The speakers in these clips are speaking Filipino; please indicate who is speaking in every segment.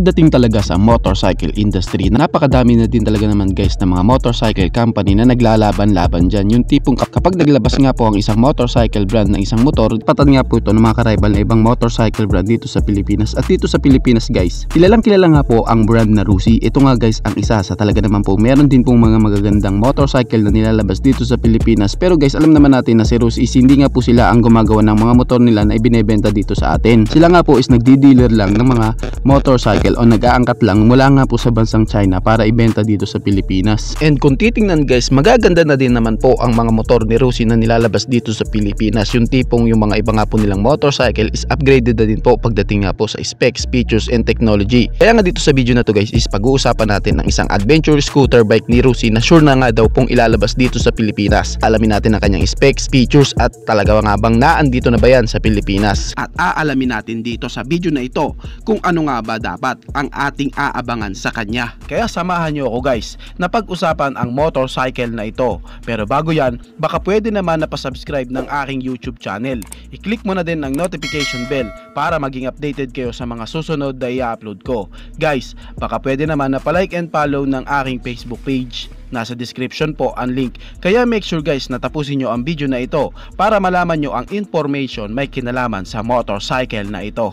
Speaker 1: Pagdating talaga sa motorcycle industry, napakadami na din talaga naman guys ng mga motorcycle company na naglalaban-laban dyan. Yung tipong kapag naglabas nga po ang isang motorcycle brand ng isang motor, patad nga po ito ng mga ka-rival na ibang motorcycle brand dito sa Pilipinas. At dito sa Pilipinas guys, kilalang kilala nga po ang brand na Rusi. Ito nga guys ang isa sa talaga naman po meron din pong mga magagandang motorcycle na nilalabas dito sa Pilipinas. Pero guys, alam naman natin na si Rusi is hindi nga po sila ang gumagawa ng mga motor nila na ibinebenta dito sa atin. Sila nga po is nagdi-dealer lang ng mga motorcycle o nag-aangkat lang mula nga po sa bansang China para ibenta dito sa Pilipinas. And kung titingnan guys, magaganda na din naman po ang mga motor ni Rusi na nilalabas dito sa Pilipinas. Yung tipong yung mga iba nga po nilang motorcycle is upgraded na din po pagdating nga po sa specs, features, and technology. Kaya nga dito sa video na to guys is pag-uusapan natin ng isang adventure scooter bike ni Rusi na sure na nga daw pong ilalabas dito sa Pilipinas. Alamin natin ang kanyang specs, features, at talaga nga bang naandito na ba yan sa Pilipinas. At aalamin natin dito sa video na ito kung ano nga ba dapat ang ating aabangan sa kanya. Kaya samahan nyo ako guys na pag-usapan ang motorcycle na ito. Pero bago yan, baka pwede naman na pasubscribe ng aking YouTube channel. I-click mo na din ang notification bell para maging updated kayo sa mga susunod na i-upload ko. Guys, baka pwede naman na palike and follow ng aking Facebook page. Nasa description po ang link. Kaya make sure guys na tapusin nyo ang video na ito para malaman nyo ang information may kinalaman sa motorcycle na ito.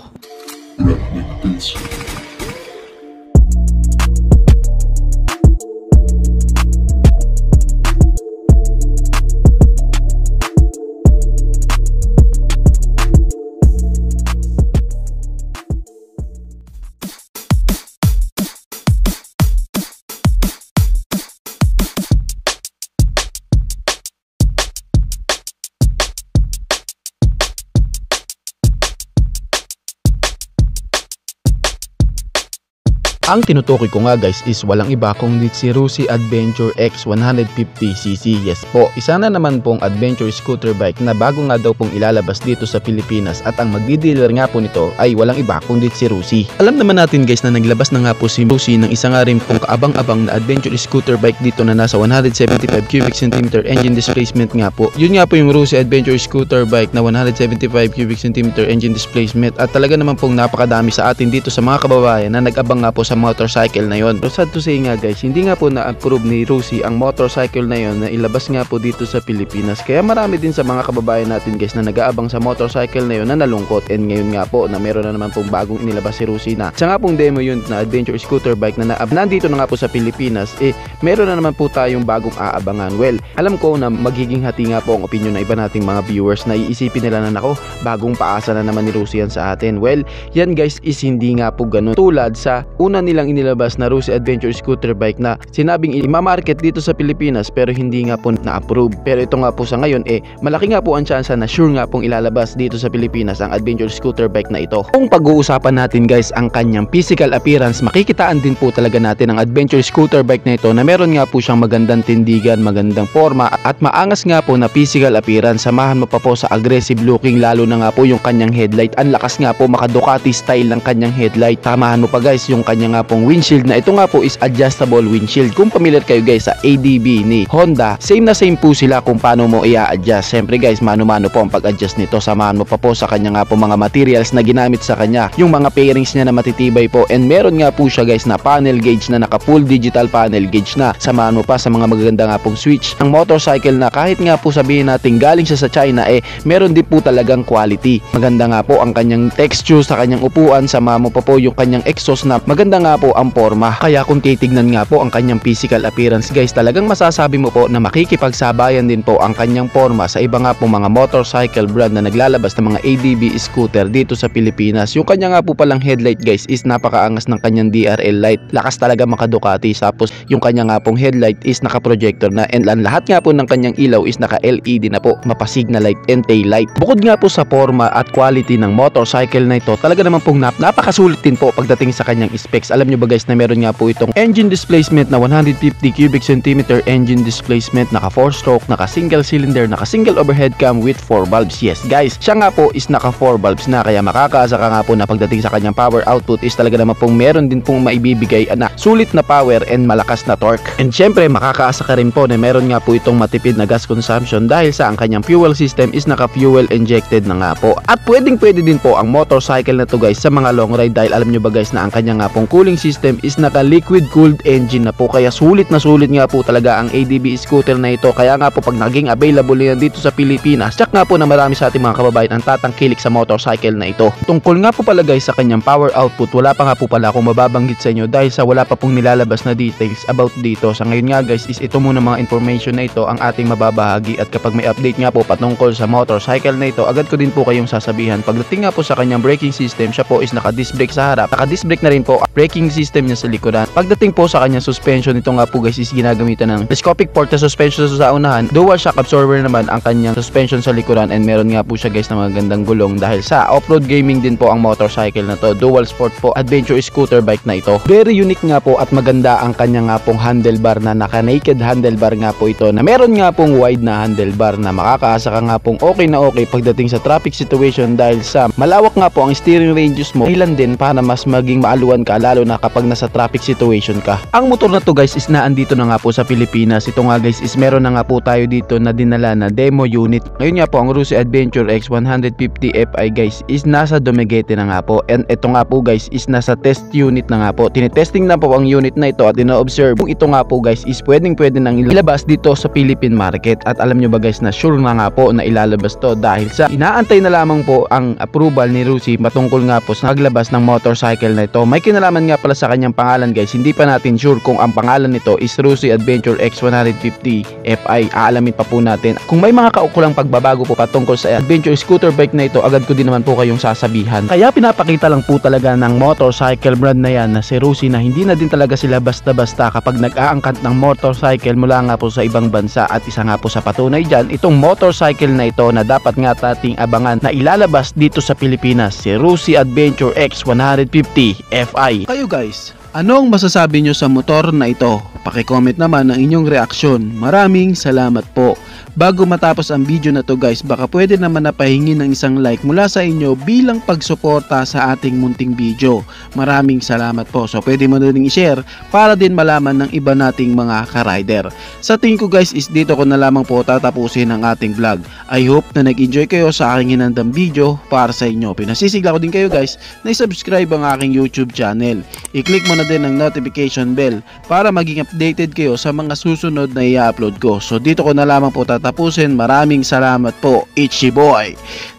Speaker 1: Ang tinutukoy ko nga guys is walang iba kundi si Rusi Adventure X 150cc. Yes po, isa na naman pong adventure scooter bike na bago nga daw pong ilalabas dito sa Pilipinas at ang magdi-dealer nga po nito ay walang iba kundi si Rusi. Alam naman natin guys na naglabas na nga po si Rusi ng isa nga rin pong kaabang-abang na adventure scooter bike dito na nasa 175 cubic centimeter engine displacement nga po. Yun nga po yung Rusi Adventure scooter bike na 175 cubic centimeter engine displacement at talaga naman pong napakadami sa atin dito sa mga kababayan na nag-abang nga po sa motorcycle na yon. So sad to say nga guys, hindi nga po na-approve ni Rusi ang motorcycle na yon na ilabas nga po dito sa Pilipinas. Kaya marami din sa mga kababayan natin guys na nag-aabang sa motorcycle na yon na nalungkot. And ngayon nga po na meron na naman pong bagong inilabas si Rusi na isa nga pong demo yun na adventure scooter bike na nandito na nga po sa Pilipinas, meron na naman po tayong bagong aabangan. Well, alam ko na magiging hati nga po ang opinion na iba nating mga viewers na iisipin nila na nako, bagong paasa na naman ni Rusi yan sa atin. Well, yan guys is hindi nga po ganun. Tulad sa una nilang inilabas na Rusi Adventure scooter bike na sinabing i-market dito sa Pilipinas pero hindi nga po na-approve. Pero ito nga po sa ngayon malaki nga po ang chance na sure nga pong ilalabas dito sa Pilipinas ang adventure scooter bike na ito. Kung pag-uusapan natin guys ang kanyang physical appearance, makikitaan din po talaga natin ang adventure scooter bike na ito na meron nga po siyang magandang tindigan, magandang forma at maangas nga po na physical appearance. Samahan mo pa po sa aggressive looking, lalo na nga po yung kanyang headlight. Ang lakas nga po, maka Ducati style ng kanyang headlight. Samahan mo pa guys yung kanya nga pong windshield na ito nga po is adjustable windshield. Kung familiar kayo guys sa ADB ni Honda, same na same po sila kung paano mo i-adjust. Siyempre guys, mano-mano po ang pag-adjust nito. Samahan mo pa po sa kanya nga po mga materials na ginamit sa kanya, yung mga pairings niya na matitibay po. And meron nga po siya guys na panel gauge na naka full digital panel gauge na. Samahan mo pa sa mga magaganda nga pong switch. Ang motorcycle na kahit nga po sabihin natin galing siya sa China, meron din po talagang quality. Maganda nga po ang kanyang texture sa kanyang upuan. Samahan mo pa po yung kanyang exhaust na maganda nga po ang forma. Kaya kung titignan nga po ang kanyang physical appearance guys, talagang masasabi mo po na makikipagsabayan din po ang kanyang forma sa iba nga po mga motorcycle brand na naglalabas ng mga ADB scooter dito sa Pilipinas. Yung kanya nga po palang headlight guys is napakaangas ng kanyang DRL light. Lakas talaga maka Ducati. Tapos yung kanya nga pong headlight is naka-projector na, and lahat nga po ng kanyang ilaw is naka-LED na po, mapa-signal light and tail light. Bukod nga po sa forma at quality ng motorcycle na ito, talaga naman pong napakasulit din po pagdating sa kanyang specs. Alam nyo ba guys na meron nga po itong engine displacement na 150 cubic centimeter engine displacement, naka 4-stroke, naka single cylinder, naka single overhead cam with 4 valves. Yes guys, siya nga po is naka 4 valves na, kaya makakaasa ka nga po na pagdating sa kanyang power output is talaga naman pong meron din pong maibibigay na sulit na power and malakas na torque. And syempre makakaasa ka rin po na meron nga po itong matipid na gas consumption dahil sa ang kanyang fuel system is naka fuel injected na nga po. At pwede din po ang motorcycle na to guys sa mga long ride, dahil alam nyo ba guys na ang kanya nga pong cooling system is naka liquid cooled engine na po, kaya sulit na sulit nga po talaga ang ADB scooter na ito. Kaya nga po pag naging available yan dito sa Pilipinas, tsak nga po na marami sa ating mga kababayan ang tatangkilik sa motorcycle na ito. Tungkol nga po pala guys sa kanyang power output, wala pa nga po pala akong mababanggit sa inyo dahil sa wala pa pong nilalabas na details about dito. Sa ngayon nga guys is ito muna mga information na ito ang ating mababahagi, at kapag may update nga po patungkol sa motorcycle na ito, agad ko din po kayong sasabihan. Pagdating nga po sa kanyang braking system, siya po is naka disc brake sa harap, naka disc brake na rin po ang braking system niya sa likuran. Pagdating po sa kanyang suspension, ito nga po guys is ginagamitan ng telescopic port na suspension sa unahan, dual shock absorber naman ang kanyang suspension sa likuran, and meron nga po siya guys na magandang gulong dahil sa off-road gaming din po ang motorcycle na to. Dual sport po adventure scooter bike na ito. Very unique nga po at maganda ang kanya nga pong handlebar na naka naked handlebar nga po ito, na meron nga pong wide na handlebar na makakaasa ka nga pong okay na okay pagdating sa traffic situation dahil sa malawak nga po ang steering ranges mo, ilan din para mas maging maaluan ka lalo na kapag nasa traffic situation ka. Ang motor na to guys is naandito na nga po sa Pilipinas. Ito nga guys is meron na nga po tayo dito na dinala na demo unit. Ngayon nga po ang Rusi Adventure X 150 Fi guys is nasa Dumaguete na nga po, and ito nga po guys is nasa test unit na nga po. Tinetesting na po ang unit na ito at ina-observe kung ito nga po guys is pwede nang ilabas dito sa Philippine market. At alam nyo ba guys na sure na nga po na ilalabas to dahil sa inaantay na lamang po ang approval ni Rusi matungkol nga po sa naglabas ng motorcycle na ito. May kinalaman nga pala sa kanyang pangalan guys, hindi pa natin sure kung ang pangalan nito is Rusi Adventure X 150 Fi. Aalamin pa po natin. Kung may mga kaukulang pagbabago po patungkol sa adventure scooter bike na ito, agad ko din naman po kayong sasabihan. Kaya pinapakita lang po talaga ng motorcycle brand na yan na si Rusi na hindi na din talaga sila basta-basta kapag nag-aangkat ng motorcycle mula nga po sa ibang bansa. At isa nga po sa patunay dyan, itong motorcycle na ito na dapat nga tating abangan na ilalabas dito sa Pilipinas, si Rusi Adventure X 150 Fi. Kayo guys, anong masasabi nyo sa motor na ito? Paki-comment naman ang inyong reaksyon. Maraming salamat po. Bago matapos ang video na to guys, baka pwede naman napahingi ng isang like mula sa inyo bilang pagsuporta sa ating munting video. Maraming salamat po. So pwede mo na rin i-share para din malaman ng iba nating mga ka-rider. Sa tingin ko guys is dito ko na lamang po tatapusin ang ating vlog. I hope na nag-enjoy kayo sa aking hinandang video para sa inyo. Pinasisigla ko din kayo guys na i-subscribe ang aking YouTube channel. I-click mo na din ang notification bell para maging updated kayo sa mga susunod na i-upload ko. So dito ko na lamang po tatapusin. Maraming salamat po. Ichi boy.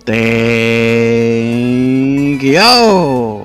Speaker 1: Thank you.